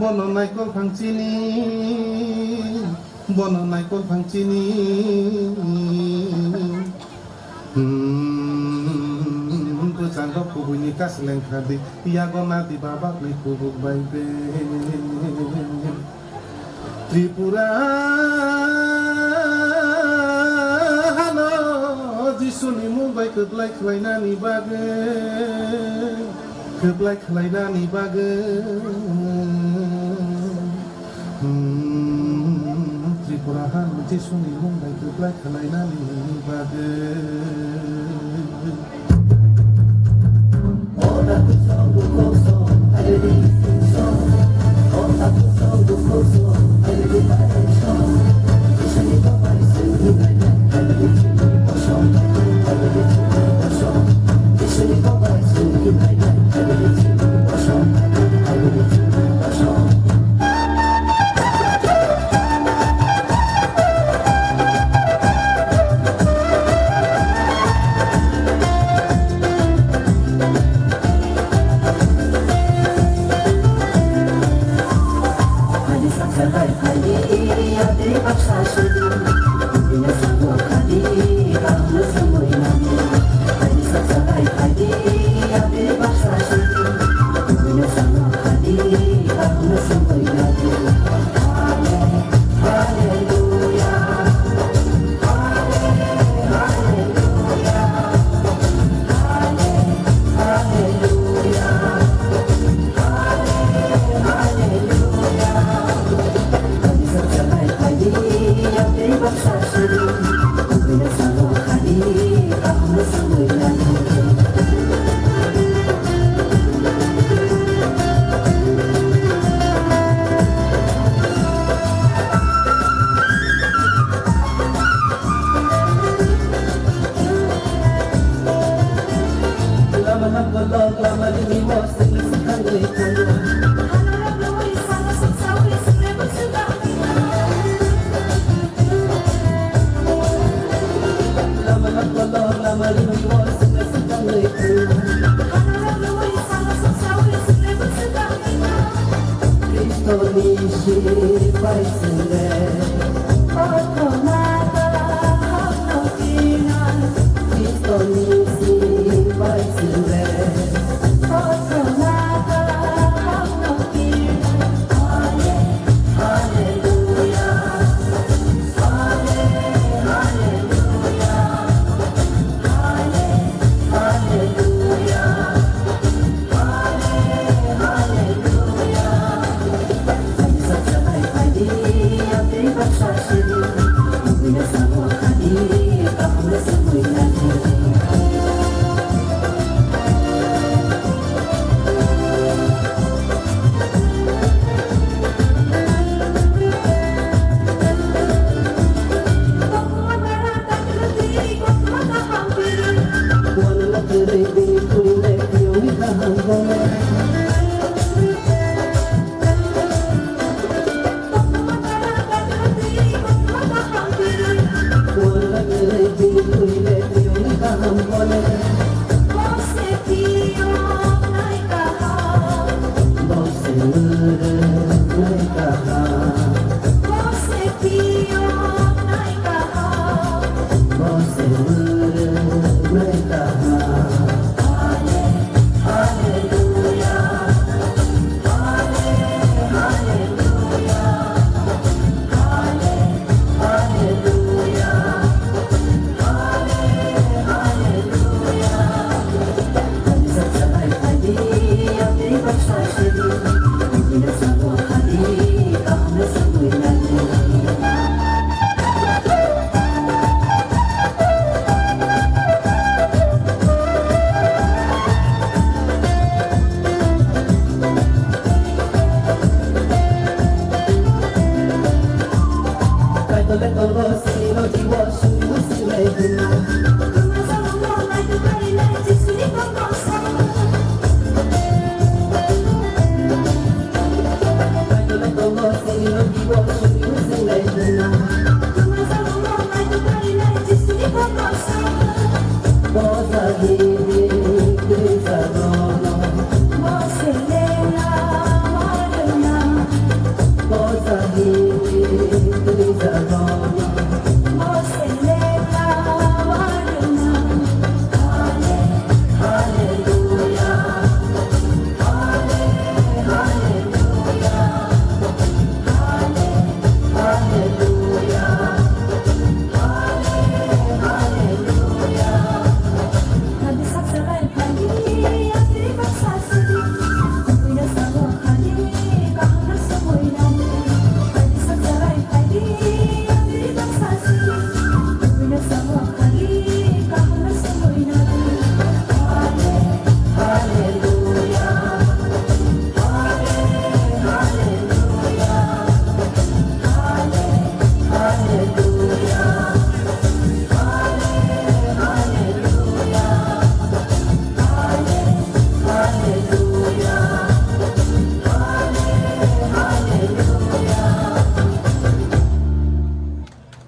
বননাইকল ভাংচিনি বননাইকল ভাংচিনি Bercanda puhunya kas lengkadi Iago nadi babak ni puhuk baikbe Tripura Hano Jisuni mumbai keblai kelainani bage Keblai kelainani bage Tripura Hano Jisuni mumbai keblai kelainani bage Ona kusong do koso, ale di kusong. Ona kusong do koso, ale di kusong. Ishani babai suni nai, ale di kusong. Ale di kusong. Ishani babai suni nai, ale di kusong. Ale di kusong. Wanna let the baby cool, let you